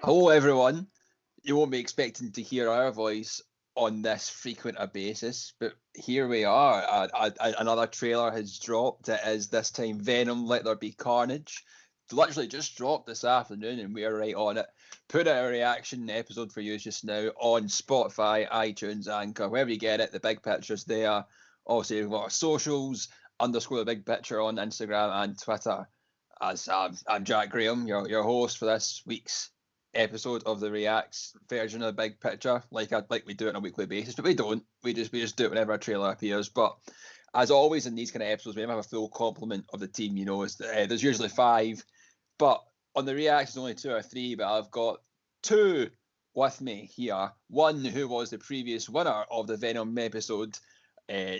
Hello, everyone. You won't be expecting to hear our voice on this frequent a basis, but here we are. Another trailer has dropped. It is this time Venom, Let There Be Carnage. Literally just dropped this afternoon, and we are right on it. Put out a reaction episode for you just now on Spotify, iTunes, Anchor, wherever you get it. The big picture's there. Also, we've got our socials, underscore the big picture on Instagram and Twitter. As I'm Jack Graham, your host for this week's episode of the Reacts version of the big picture, like we do it on a weekly basis, but we don't. We just do it whenever a trailer appears. But as always in these kind of episodes, we have a full complement of the team. You know, there's usually 5, but on the Reacts, only 2 or 3. But I've got 2 with me here. One who was the previous winner of the Venom episode.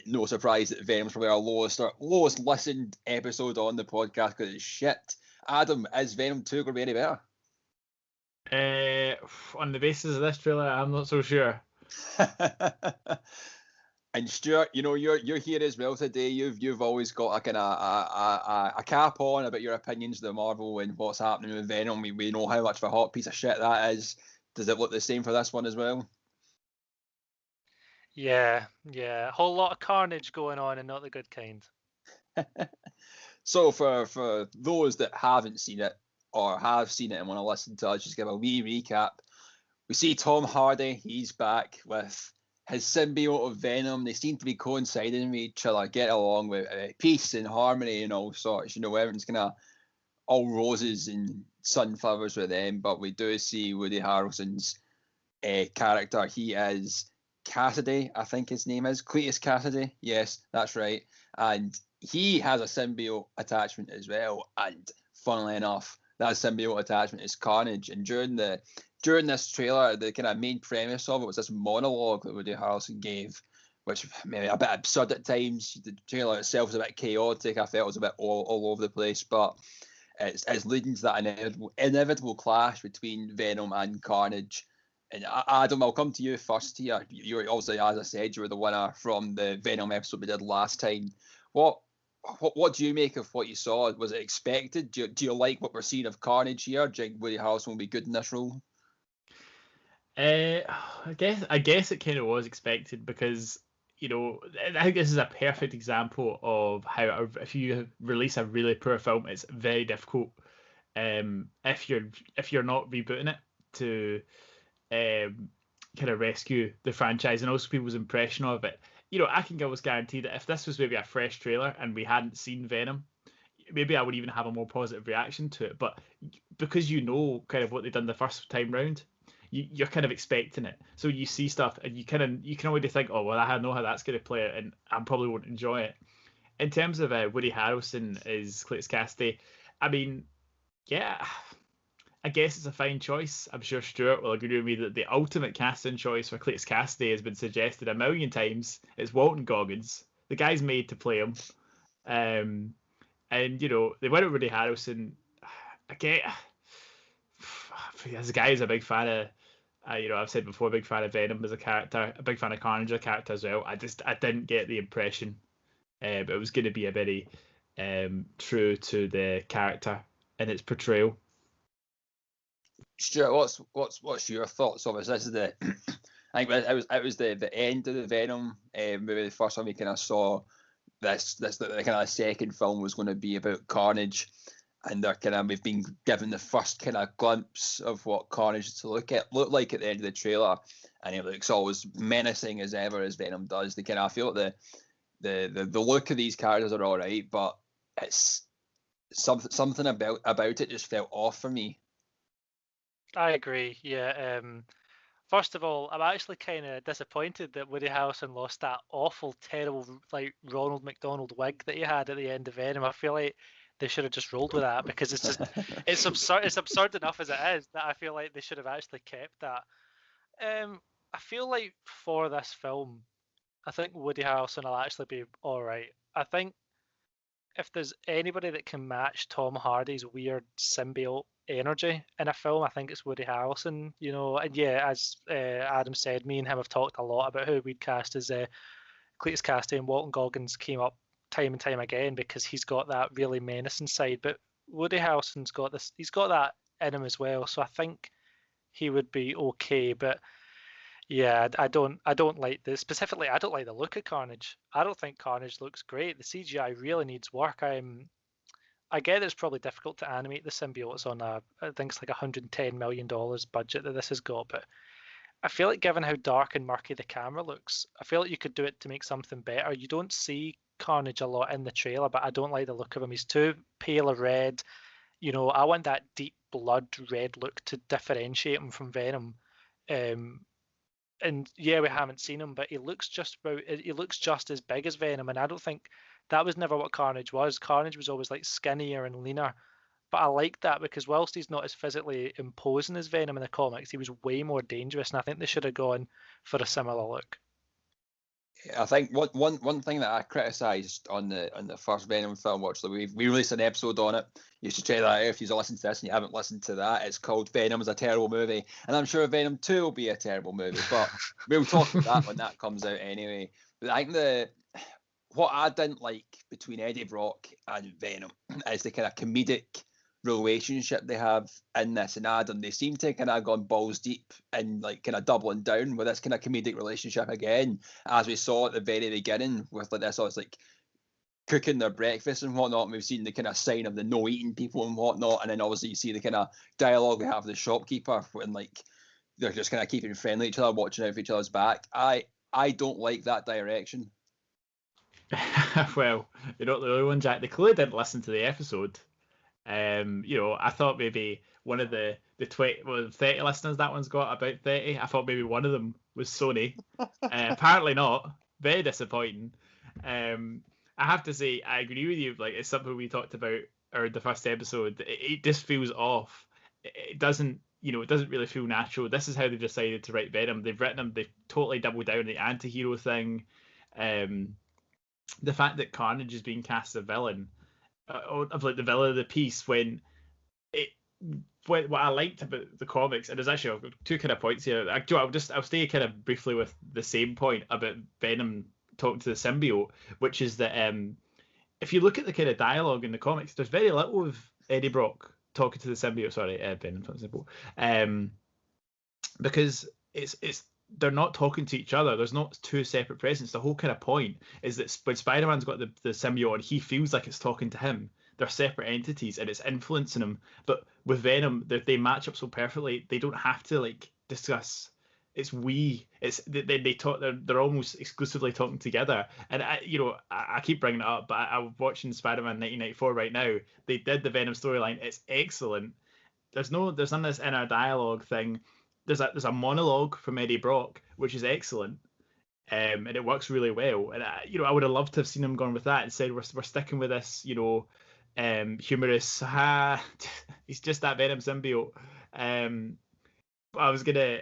No surprise that Venom's probably our lowest listened episode on the podcast because it's shit. Adam, is Venom 2 going to be any better? On the basis of this trailer, I'm not so sure. And Stuart, you know you're here as well today. You've always got a kind of a cap on about your opinions of the Marvel and what's happening with Venom. We know how much of a hot piece of shit that is. Does it look the same for this one as well? Yeah, a whole lot of carnage going on and not the good kind. So for those that haven't seen it or have seen it and want to listen to us, just give a wee recap. We see Tom Hardy, he's back with his symbiote of Venom. They seem to be coinciding with each other, get along with peace and harmony and all sorts. You know, everyone's kind of all roses and sunflowers with them. But we do see Woody Harrelson's character. He is Cassidy, I think his name is. Cletus Cassidy. Yes, that's right. And he has a symbiote attachment as well. And funnily enough, that symbiote attachment is Carnage. And during this trailer, the kind of main premise of it was this monologue that Woody Harrelson gave, which maybe a bit absurd at times. The trailer itself was a bit chaotic. I felt it was a bit all over the place, but it's leading to that inevitable clash between Venom and Carnage. And Adam, I'll come to you first here. You're obviously, as I said, you were the winner from the Venom episode we did last time. What do you make of what you saw? Was it expected? Do you like what we're seeing of Carnage here? Do you think Woody Harrelson will be good in this role? I guess it kind of was expected because, you know, I think this is a perfect example of how if you release a really poor film, it's very difficult if you're not rebooting it to kind of rescue the franchise and also people's impression of it. You know, I can almost guarantee that if this was maybe a fresh trailer and we hadn't seen Venom, maybe I would even have a more positive reaction to it. But because you know kind of what they've done the first time round, you're kind of expecting it. So you see stuff and you can already think, oh, well, I know how that's going to play out and I probably won't enjoy it. In terms of Woody Harrelson as Cletus Cassidy, I mean, yeah, I guess it's a fine choice. I'm sure Stuart will agree with me that the ultimate casting choice for Cletus Cassidy has been suggested a million times. It's Walton Goggins. The guy's made to play him. And, you know, they went with Woody Harrelson. As a guy who's a big fan of, you know, I've said before, a big fan of Venom as a character, a big fan of Carnage as a character as well. I didn't get the impression but it was going to be a very true to the character and its portrayal. Stuart, what's your thoughts of it? This is I think it was the end of the Venom movie. The first time we kind of saw this the kind of second film was going to be about Carnage, and we've been given the first kind of glimpse of what Carnage is to look like at the end of the trailer, and it looks always menacing as ever as Venom does. I feel like the look of these characters are all right, but it's something about it just felt off for me. I agree. Yeah. First of all, I'm actually kind of disappointed that Woody Harrelson lost that awful, terrible, like Ronald McDonald wig that he had at the end of Venom. I feel like they should have just rolled with that because it's just it's absurd. It's absurd enough as it is that I feel like they should have actually kept that. I feel like for this film, I think Woody Harrelson will actually be all right. I think if there's anybody that can match Tom Hardy's weird symbiote energy in a film, I think it's Woody Harrelson, you know. And yeah, as Adam said, me and him have talked a lot about how we'd cast as Cletus Cassidy, and Walton Goggins came up time and time again because he's got that really menacing side. But Woody Harrelson's got this, he's got that in him as well. So I think he would be okay. But yeah, I don't like the specifically. I don't like the look of Carnage. I don't think Carnage looks great. The CGI really needs work. I get it's probably difficult to animate the symbiotes on I think it's like $110 million budget that this has got, but I feel like given how dark and murky the camera looks, I feel like you could do it to make something better. You don't see Carnage a lot in the trailer, but I don't like the look of him. He's too pale a red. I want that deep blood red look to differentiate him from Venom. And yeah, we haven't seen him, but he looks just as big as Venom, and I don't think that was never what Carnage was. Carnage was always like skinnier and leaner, but I like that because whilst he's not as physically imposing as Venom in the comics, he was way more dangerous, and I think they should have gone for a similar look. I think one thing that I criticised on the first Venom film, actually, we released an episode on it. You should check that out if you listen to this and you haven't listened to that. It's called Venom is a Terrible Movie, and I'm sure Venom 2 will be a terrible movie, but we'll talk about that when that comes out anyway. But I think what I didn't like between Eddie Brock and Venom is the kind of comedic relationship they have in this and Adam. They seem to kind of gone balls deep and like kind of doubling down with this kind of comedic relationship again, as we saw at the very beginning with like this, always like cooking their breakfast and whatnot. And we've seen the kind of sign of the no eating people and whatnot, and then obviously you see the kind of dialogue they have with the shopkeeper when like they're just kind of keeping friendly each other, watching out for each other's back. I don't like that direction. Well, you're not the only one, Jack. They clearly didn't listen to the episode. I thought maybe one of the 30 listeners that one's got, about 30. I thought maybe one of them was Sony. Apparently not. Very disappointing. I have to say, I agree with you. Like, it's something we talked about or the first episode. It just feels off. It doesn't really feel natural. This is how they've decided to write Venom. They've written him. They've totally doubled down on the anti-hero thing. The fact that Carnage is being cast as a villain. Of like the villain of the piece when what I liked about the comics, and there's actually two kind of points here. I'll stay kind of briefly with the same point about Venom talking to the symbiote, which is that if you look at the kind of dialogue in the comics, there's very little of Eddie Brock talking to the symbiote. Sorry, Venom talking to the symbiote, because it's they're not talking to each other. There's not two separate presents. The whole kind of point is that when Spider-Man's got the symbiote, he feels like it's talking to him. They're separate entities and it's influencing him. But with Venom, they match up so perfectly. They don't have to like discuss. It's they talk. They're almost exclusively talking together. And I keep bringing it up, but I'm watching Spider-Man 1994 right now. They did the Venom storyline. It's excellent. There's none of this inner dialogue thing. There's a monologue from Eddie Brock, which is excellent, and it works really well. And I would have loved to have seen him gone with that and said we're sticking with this, humorous. He's just that Venom symbiote. What I was gonna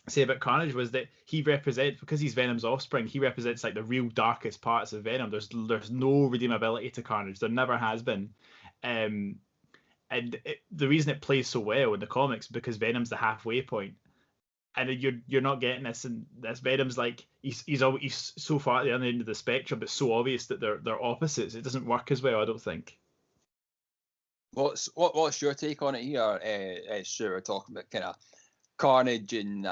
say about Carnage was that he represents, because he's Venom's offspring, he represents like the real darkest parts of Venom. There's no redeemability to Carnage. There never has been. And the reason it plays so well in the comics because Venom's the halfway point, and you're not getting this. And this Venom's like he's so far at the other end of the spectrum, but so obvious that they're opposites. It doesn't work as well, I don't think. What's your take on it here, Stuart? We're talking about kind of Carnage and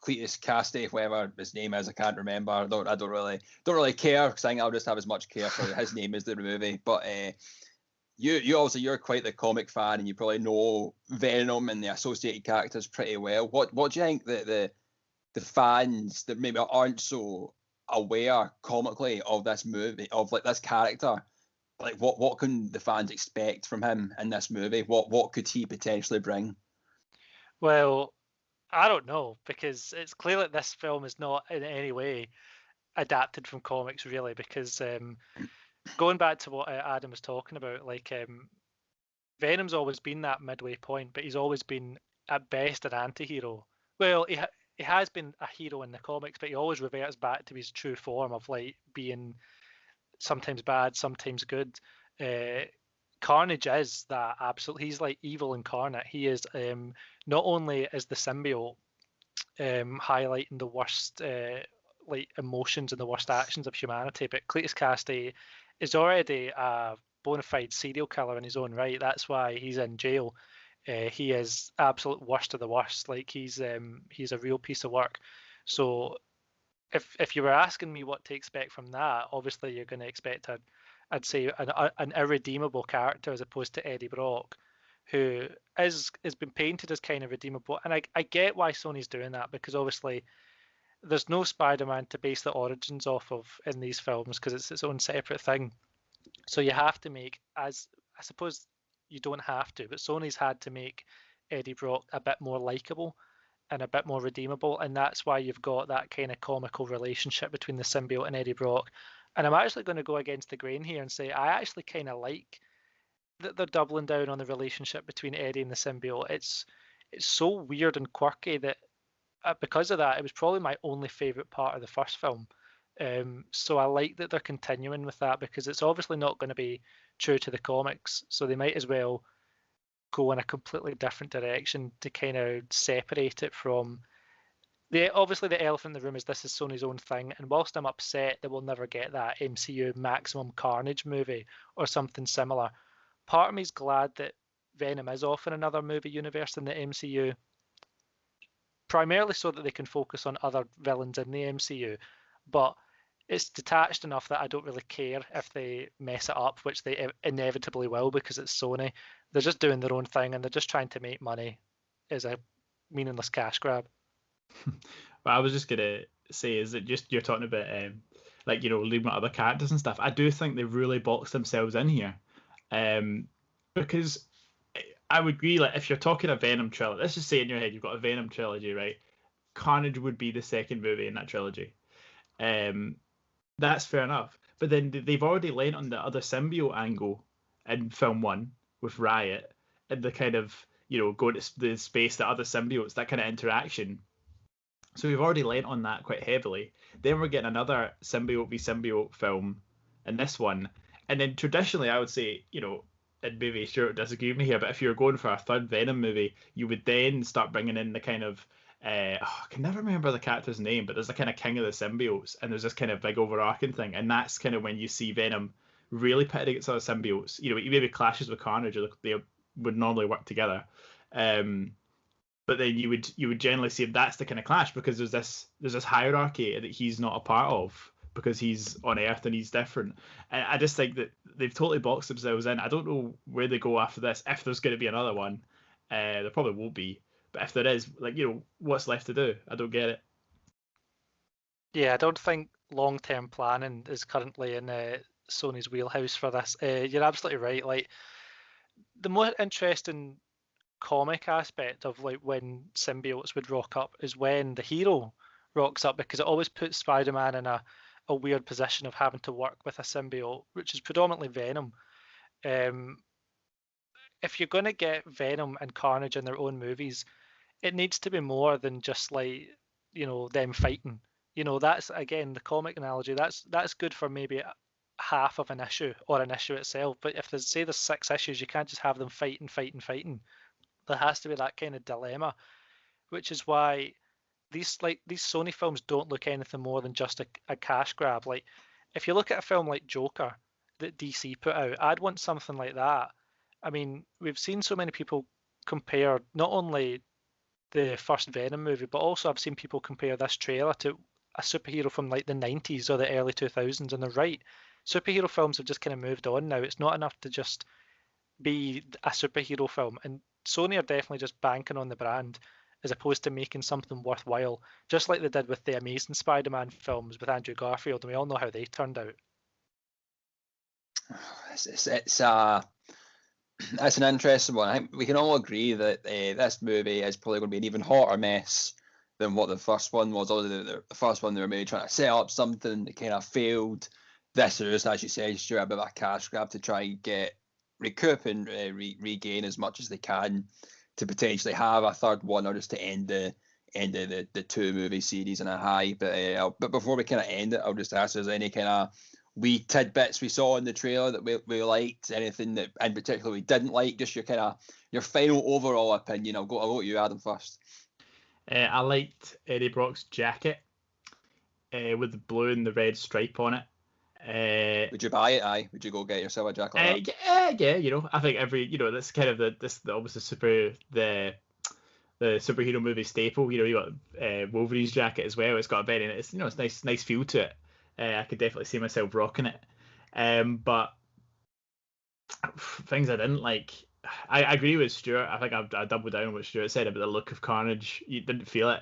Cletus Cassidy, whatever his name is, I can't remember. I don't really care because I think I'll just have as much care for his name as the movie, but. You obviously you're quite the comic fan and you probably know Venom and the associated characters pretty well. What do you think that the fans that maybe aren't so aware comically of this movie, of like this character, like what can the fans expect from him in this movie? What could he potentially bring? Well, I don't know, because it's clear that this film is not in any way adapted from comics really, because going back to what Adam was talking about, like Venom's always been that midway point, but he's always been at best an anti-hero. Well, he has been a hero in the comics, but he always reverts back to his true form of like being sometimes bad, sometimes good. Carnage is that absolutely. He's like evil incarnate. He is not only is the symbiote highlighting the worst like emotions and the worst actions of humanity, but Cletus Cassidy is already a bona fide serial killer in his own right. That's why he's in jail. He is absolute worst of the worst. Like he's a real piece of work. So if you were asking me what to expect from that, obviously you're going to expect I'd say an irredeemable character as opposed to Eddie Brock, who has been painted as kind of redeemable. And I get why Sony's doing that, because obviously there's no Spider-Man to base the origins off of in these films because it's its own separate thing. So you have to make, as I suppose you don't have to, but Sony's had to make Eddie Brock a bit more likable and a bit more redeemable, and that's why you've got that kind of comical relationship between the symbiote and Eddie Brock. And I'm actually going to go against the grain here and say I actually kind of like that they're doubling down on the relationship between Eddie and the symbiote. It's so weird and quirky that because of that, it was probably my only favorite part of the first film. So I like that they're continuing with that, because it's obviously not going to be true to the comics, so they might as well go in a completely different direction to kind of separate it from obviously the elephant in the room is this is Sony's own thing, and whilst I'm upset that we'll never get that MCU maximum Carnage movie or something similar, part of me is glad that Venom is off in another movie universe in the MCU, primarily so that they can focus on other villains in the MCU. But it's detached enough that I don't really care if they mess it up, which they inevitably will because it's Sony. They're just doing their own thing and they're just trying to make money as a meaningless cash grab. What I was just gonna say is that just you're talking about like, you know, leaving out other characters and stuff. I do think they really boxed themselves in here, because I would agree. Like, if you're talking a Venom trilogy, let's just say in your head you've got a Venom trilogy, right? Carnage would be the second movie in that trilogy. That's fair enough. But then they've already lent on the other symbiote angle in film 1 with Riot, and the kind of, you know, going to the space, the other symbiotes, that kind of interaction. So we've already lent on that quite heavily. Then we're getting another symbiote v symbiote film in this one. And then traditionally, I would say, you know, and maybe Stuart would disagree with me here, but if you're going for a third Venom movie, you would then start bringing in the kind of, I can never remember the character's name, but there's the kind of king of the symbiotes, and there's this kind of big overarching thing. And that's kind of when you see Venom really pitted against other symbiotes. You know, he maybe clashes with Carnage, or they would normally work together. But then you would generally see that's the kind of clash, because there's this hierarchy that he's not a part of because he's on Earth and he's different. And I just think that they've totally boxed themselves in. I don't know where they go after this, if there's going to be another one. There probably won't be, but if there is, like, you know, what's left to do? I don't get it. Yeah, I don't think long-term planning is currently in Sony's wheelhouse for this. You're absolutely right. Like, the more interesting comic aspect of like when symbiotes would rock up is when the hero rocks up, because it always puts Spider-Man in a weird position of having to work with a symbiote, which is predominantly Venom. If you're going to get Venom and Carnage in their own movies, it needs to be more than just like, you know, them fighting. You know, that's, again, the comic analogy, that's good for maybe half of an issue or an issue itself. But if there's 6 issues, you can't just have them fighting. There has to be that kind of dilemma, which is why these Sony films don't look anything more than just a cash grab. Like, if you look at a film like Joker that DC put out, I'd want something like that. I mean, we've seen so many people compare not only the first Venom movie, but also I've seen people compare this trailer to a superhero from like the 90s or the early 2000s, and they're right. Superhero films have just kind of moved on now. It's not enough to just be a superhero film, and Sony are definitely just banking on the brand as opposed to making something worthwhile, just like they did with the Amazing Spider-Man films with Andrew Garfield, and we all know how they turned out. It's an interesting one. I think we can all agree that this movie is probably going to be an even hotter mess than what the first one was. Although the first one, they were maybe trying to set up something that kind of failed. This is, as you said, Stuart, a bit of a cash grab to try and recoup and regain as much as they can to potentially have a third one, or just to end the 2 movie series in a high. But before we kind of end it, I'll just ask, is there any kind of wee tidbits we saw in the trailer that we liked? Anything that in particular we didn't like? Just your final overall opinion. I'll go to you, Adam, first. I liked Eddie Brock's jacket with the blue and the red stripe on it. Would you buy it? Aye. Would you go get yourself a Jack like that? Yeah, I think that's kind of the almost the superhero movie staple. You got Wolverine's jacket as well. It's got a very it's nice feel to it. I could definitely see myself rocking it. But things I didn't like. I agree with Stuart. I think I doubled down on what Stuart said about the look of Carnage. You didn't feel it.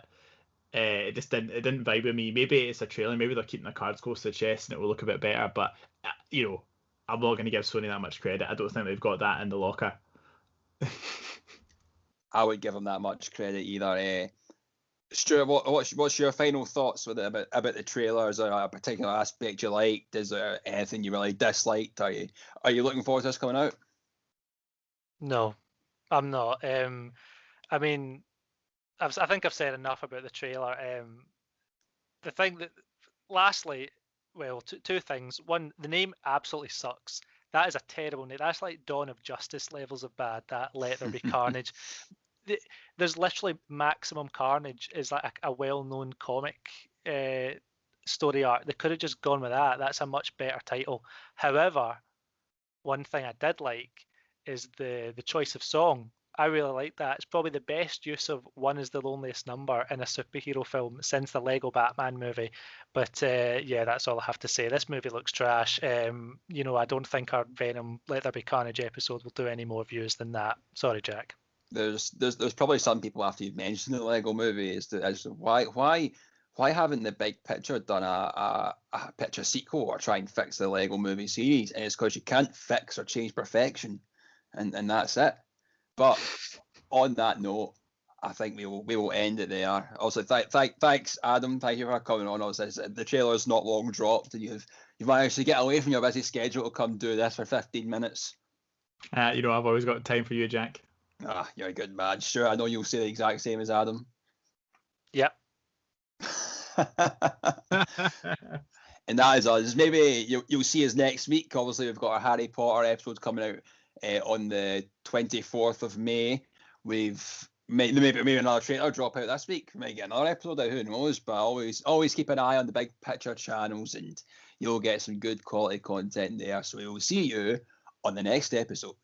It just didn't vibe with me. Maybe it's a trailer. Maybe they're keeping their cards close to the chest and it will look a bit better. But I'm not going to give Sony that much credit. I don't think they've got that in the locker. I would give them that much credit either. Stuart, what's your final thoughts with it about the trailer? Is there a particular aspect you liked? Is there anything you really disliked? Are you looking forward to this coming out? No, I'm not. I mean, I think I've said enough about the trailer. The thing that, lastly, well, two things. One, the name absolutely sucks. That is a terrible name. That's like Dawn of Justice levels of bad. That Let There Be Carnage. There's literally Maximum Carnage is like a well-known comic story arc. They could have just gone with that. That's a much better title. However, one thing I did like is the choice of song. I really like that. It's probably the best use of One Is the Loneliest Number in a superhero film since the Lego Batman movie. But yeah, that's all I have to say. This movie looks trash. I don't think our Venom Let There Be Carnage episode will do any more views than that. Sorry, Jack. There's probably some people after you've mentioned the Lego movie as to why haven't the big picture done a picture sequel or try and fix the Lego movie series? And it's because you can't fix or change perfection, and that's it. But on that note, I think we will end it there. Also, thanks Adam. Thank you for coming on. Also, the trailer's not long dropped, and you've managed to get away from your busy schedule to come do this for 15 minutes. I've always got time for you, Jack. You're a good man. Sure, I know you'll say the exact same as Adam. Yep. And that is us. Maybe you'll see us next week. Obviously, we've got our Harry Potter episode coming out on the 24th of May. We've maybe another trailer drop out this week. We might get another episode out. Who knows? But always keep an eye on the big picture channels, and you'll get some good quality content there. So we will see you on the next episode.